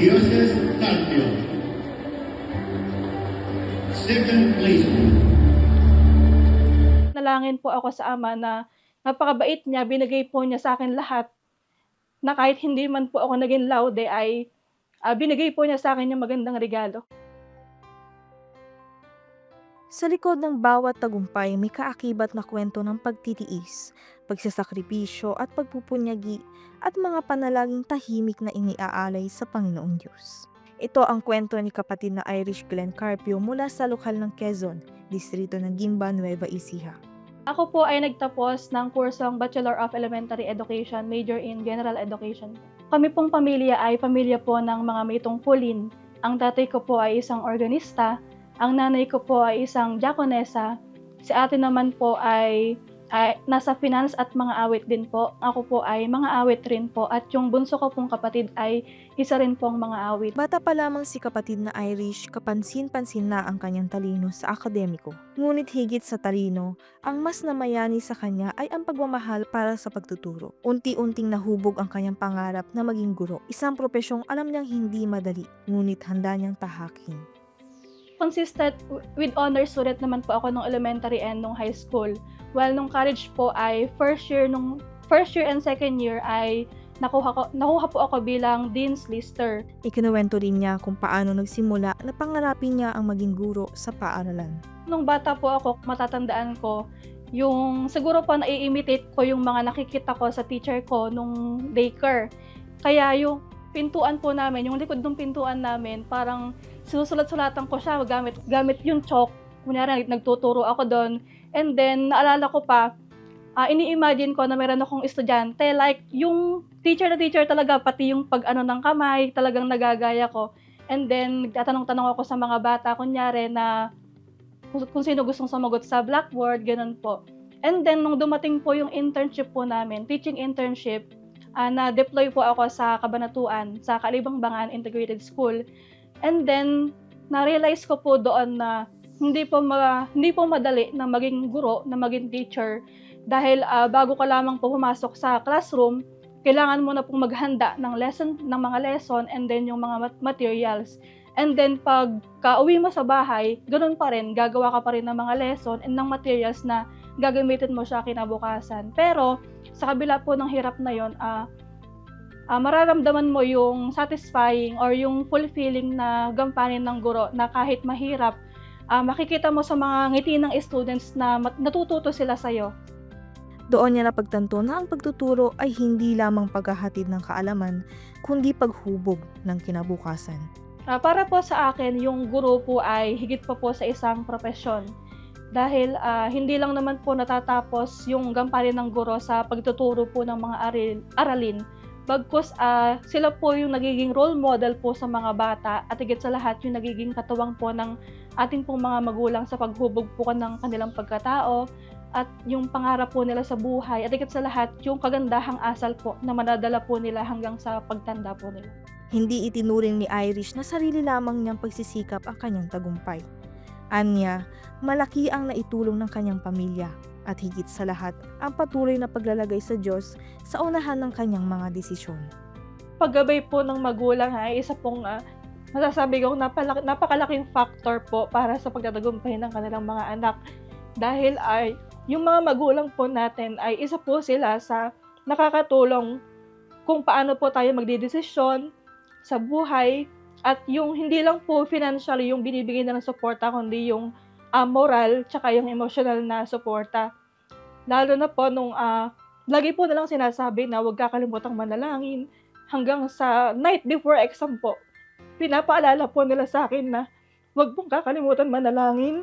Dioses Carpio. Second place. Nalangin po ako sa Ama na napakabait niya, binigay po niya sa akin lahat, na kahit hindi man po ako naging laude ay binigay po niya sa akin yung magandang regalo. Sa likod ng bawat tagumpay may kaakibat na kwento ng pagtitiis, pagsasakripisyo at pagpupunyagi at mga panalangin tahimik na iniaalay sa Panginoong Diyos. Ito ang kwento ni kapatid na Irish Glenn Carpio mula sa lokal ng Quezon, distrito ng Guimba, Nueva Ecija. Ako po ay nagtapos ng kursong Bachelor of Elementary Education, major in General Education. Kami pong pamilya ay pamilya po ng mga may tungkulin. Ang tatay ko po ay isang organista, ang nanay ko po ay isang diakonesa, si ate naman po ay nasa finance at mga awit din po. Ako po ay mga awit rin po at yung bunso ko pong kapatid ay isa rin pong mga awit. Bata pa lamang si kapatid na Irish, kapansin-pansin na ang kanyang talino sa akademiko. Ngunit higit sa talino, ang mas namayani sa kanya ay ang pagmamahal para sa pagtuturo. Unti-unting nahubog ang kanyang pangarap na maging guro, isang propesyong alam niyang hindi madali, ngunit handa niyang tahakin. Consistent with honor student naman po ako nung elementary and nung high school. While nung college po ay first year and second year ay nakuha po ako bilang Dean's Lister. Ikinuwento rin niya kung paano nagsimula na pangarapin niya ang maging guro sa paaralan. Nung bata po ako, matatandaan ko, yung siguro po nai-imitate ko yung mga nakikita ko sa teacher ko nung daycare. Kaya yung pintuan po namin, yung likod ng pintuan namin, parang sinusulat-sulatan ko siya gamit yung chalk. Kunyari, nagtuturo ako doon. And then, naalala ko pa, ini-imagine ko na meron akong estudyante, like, yung teacher na teacher talaga, pati yung pag-ano ng kamay, talagang nagagaya ko. And then, nagtatanong-tanong ako sa mga bata, kunyari, na kung sino gustong sumagot sa blackboard, ganun po. And then, nung dumating po yung internship po namin, teaching internship, na-deploy po ako sa Cabanatuan, sa Kalibang-Bangan Integrated School. And then, na-realize ko po doon na hindi po madali na maging guro, na maging teacher. Dahil bago ka lamang po pumasok sa classroom, kailangan mo na pong maghanda ng mga lesson, and then yung mga materials. And then, pag kauwi mo sa bahay, ganoon pa rin, gagawa ka pa rin ng mga lesson and ng materials na gagamitin mo siya kinabukasan. Pero, sa kabila po ng hirap na yon, mararamdaman mo yung satisfying or yung fulfilling na gampanin ng guro na kahit mahirap, makikita mo sa mga ngiti ng students na natututo sila sa'yo. Doon niya napagtanto na ang pagtuturo ay hindi lamang paghahatid ng kaalaman, kundi paghubog ng kinabukasan. Para po sa akin, yung guro po ay higit pa po sa isang propesyon. Dahil hindi lang naman po natatapos yung gampanin ng guro sa pagtuturo po ng mga aralin. Bagkus sila po yung nagiging role model po sa mga bata at higit sa lahat yung nagiging katuwang po ng ating pong mga magulang sa paghubog po ng kanilang pagkatao at yung pangarap po nila sa buhay at higit sa lahat yung kagandahang asal po na madadala po nila hanggang sa pagtanda po nila. Hindi itinuring ni Irish na sarili lamang niyang pagsisikap ang kanyang tagumpay. Anya, malaki ang naitulong ng kanyang pamilya at higit sa lahat ang patuloy na paglalagay sa Diyos sa unahan ng kanyang mga desisyon. Paggabay po ng magulang ay isa pong masasabi kong napakalaking factor po para sa pagtatagumpay ng kanilang mga anak. Dahil ay yung mga magulang po natin ay isa po sila sa nakakatulong kung paano po tayo magdedesisyon sa buhay at yung hindi lang po financially yung binibigay na ng suporta kundi yung moral tsaka yung emotional na suporta. Lalo na po nung lagi po nilang sinasabi na huwag kakalimutang manalangin hanggang sa night before exam po. Pinapaalala po nila sa akin na huwag pong kakalimutan manalangin.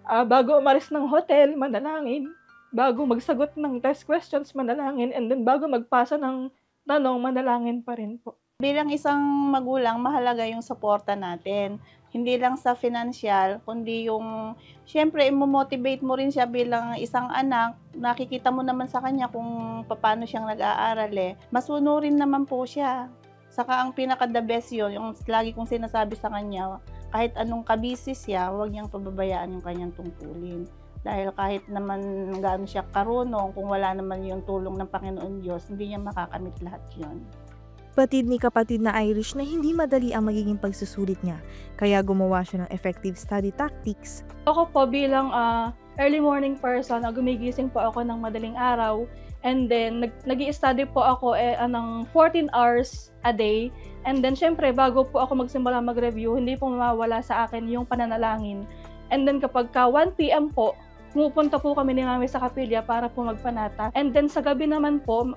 Bago umalis ng hotel, manalangin. Bago magsagot ng test questions, manalangin. And then bago magpasa ng tanong, manalangin pa rin po. Bilang isang magulang, mahalaga yung suporta natin. Hindi lang sa financial, kundi yung, syempre, imo-motivate mo rin siya bilang isang anak. Nakikita mo naman sa kanya kung paano siyang nag-aaral Masunurin naman po siya. Saka ang pinaka-the best yun, yung lagi kong sinasabi sa kanya, kahit anong kabisi siya, huwag niyang pababayaan yung kanyang tungkulin. Dahil kahit naman gaano siya karunong, kung wala naman yung tulong ng Panginoon Diyos, hindi niya makakamit lahat yun. Batid ni kapatid na Irish na hindi madali ang magiging pagsusulit niya, kaya gumawa siya ng effective study tactics. Ako po bilang early morning person, gumigising po ako ng madaling araw. And then, nag-i-study po ako ng 14 hours a day. And then, syempre, bago po ako magsimula mag-review, hindi po mawawala sa akin yung pananalangin. And then, kapag 1 p.m. po, pumupunta po kami ni Mami sa kapilya para po magpanata. And then, sa gabi naman po,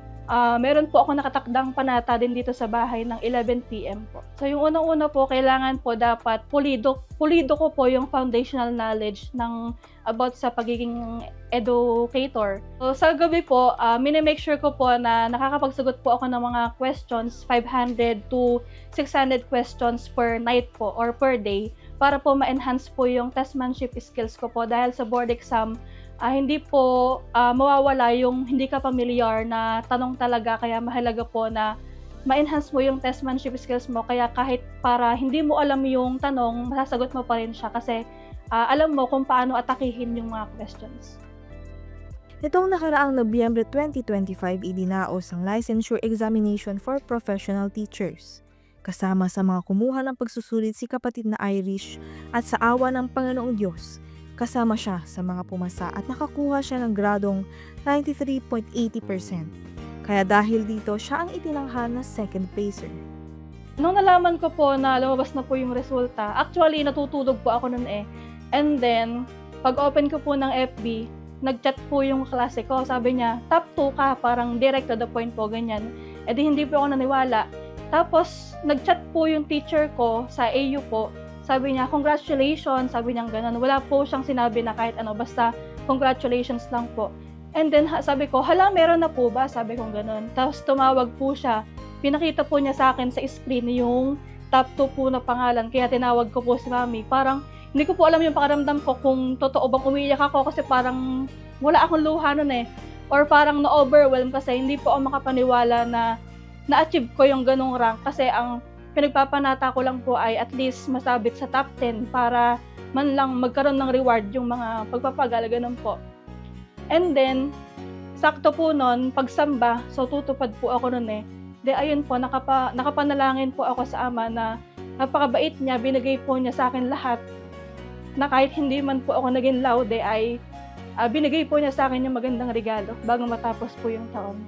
meron po ako nakatakdang panata din dito sa bahay ng 11 p.m. po. So, yung unang-una po, kailangan po dapat pulido ko po yung foundational knowledge about sa pagiging educator. So, sa gabi po, minimake sure ko po na nakakapagsagot po ako ng mga questions, 500 to 600 questions per night po or per day para po ma-enhance po yung testmanship skills ko po dahil sa board exam, hindi po mawawala yung hindi ka familiar na tanong talaga, kaya mahalaga po na ma-enhance mo yung testmanship skills mo, kaya kahit para hindi mo alam yung tanong, masasagot mo pa rin siya kasi alam mo kung paano atakihin yung mga questions. Nitong nakaraang Nobyembre 2025, idinaos ang licensure examination for professional teachers. Kasama sa mga kumuha ng pagsusulit si kapatid na Irish at sa awa ng Panginoong Diyos, kasama siya sa mga pumasa at nakakuha siya ng gradong 93.80%. Kaya dahil dito, siya ang itinanghal na second placer. Nung nalaman ko po na lumabas na po yung resulta, actually natutulog po ako nun eh. And then, pag-open ko po ng FB, nag-chat po yung klase ko. Sabi niya, top 2 ka, parang direct to the point po, ganyan. E di hindi po ako naniwala. Tapos, nag-chat po yung teacher ko sa AU po. Sabi niya, congratulations, sabi niya ganun. Wala po siyang sinabi na kahit ano, basta congratulations lang po. And then sabi ko, hala, meron na po ba? Sabi ko ganun. Tapos tumawag po siya. Pinakita po niya sa akin sa screen yung top 2 po na pangalan. Kaya tinawag ko po si Mami. Parang hindi ko po alam yung pakiramdam ko kung totoo bang umiiyak ako kasi parang wala akong luha nun eh. Or parang na-overwhelm kasi hindi po ako makapaniwala na na-achieve ko yung ganung rank kasi ang pinagpapanata ko lang po ay at least masabit sa top 10 para man lang magkaroon ng reward yung mga pagpapagal, ganun po. And then, sakto po nun, pagsamba, so tutupad po ako nun eh. De ayun po, nakapanalangin po ako sa Ama na napakabait niya, binigay po niya sa akin lahat. Na kahit hindi man po ako naging laude ay binigay po niya sa akin yung magandang regalo bago matapos po yung taon.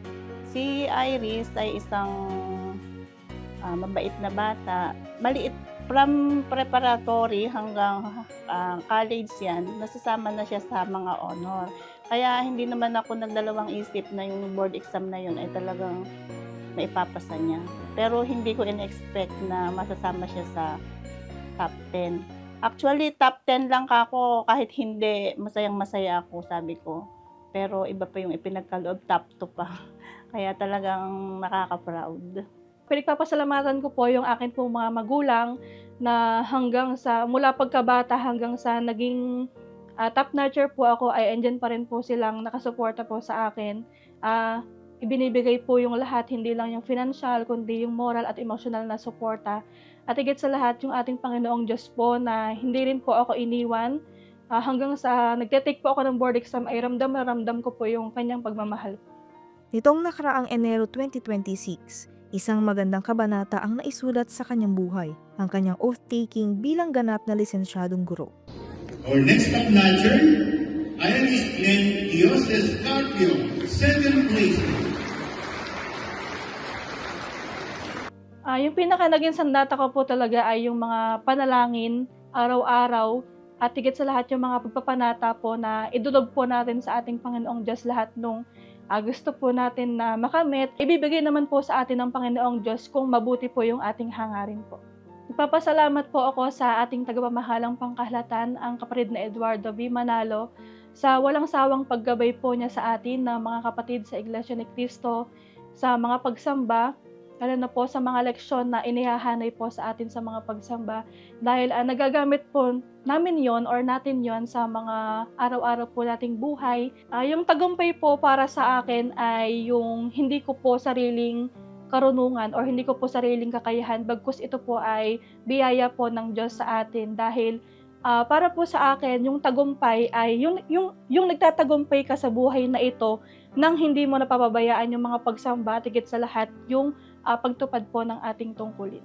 Si Iris ay isang mabait na bata. Maliit from preparatory hanggang college yan, nasasama na siya sa mga honor. Kaya hindi naman ako nagdalawang isip na yung board exam na yun ay talagang maipapasa niya. Pero hindi ko in-expect na masasama siya sa top 10. Actually, top 10 lang ako kahit hindi masayang-masaya ako, sabi ko. Pero iba pa yung ipinagkaloob, top 2 pa. Kaya talagang nakaka-proud. Pinagpapasalamatan ko po yung akin po mga magulang na hanggang sa mula pagkabata hanggang sa naging top notcher po ako ay andyan pa rin po silang nakasuporta po sa akin. Ibinibigay po yung lahat, hindi lang yung financial kundi yung moral at emotional na suporta. At higit sa lahat yung ating Panginoong Diyos po na hindi rin po ako iniwan. Hanggang sa nagte-take po ako ng board exam ay ramdam na ramdam ko po yung kanyang pagmamahal. Nitong nakaraang Enero 2026, isang magandang kabanata ang naisulat sa kanyang buhay, ang kanyang oath-taking bilang ganap na lisensyadong guro. Our next top notcher, Irish Glenn Dioses Carpio, second place. Yung pinaka naging sandata ko po talaga ay yung mga panalangin, araw-araw, at higit sa lahat yung mga pagpapanata po na idulog po natin sa ating Panginoong Diyos lahat nung gusto po natin na makamit. Ibibigay naman po sa atin ng Panginoong Diyos kung mabuti po yung ating hangarin po. Nagpapasalamat po ako sa ating tagapamahalang pangkahlatan, ang kapatid na Eduardo V. Manalo, sa walang sawang paggabay po niya sa atin na mga kapatid sa Iglesia ni Cristo, sa mga pagsamba, lalo na po sa mga leksyon na inihahanay po sa atin sa mga pagsamba. Dahil nagagamit po namin yon or natin yon sa mga araw-araw po nating buhay. Yung tagumpay po para sa akin ay yung hindi ko po sariling karunungan or hindi ko po sariling kakayahan, bagkus ito po ay biyaya po ng Diyos sa atin. Dahil para po sa akin, yung tagumpay ay yung nagtatagumpay ka sa buhay na ito nang hindi mo napapabayaan yung mga pagsamba, tigit sa lahat yung pagtupad po ng ating tungkulin.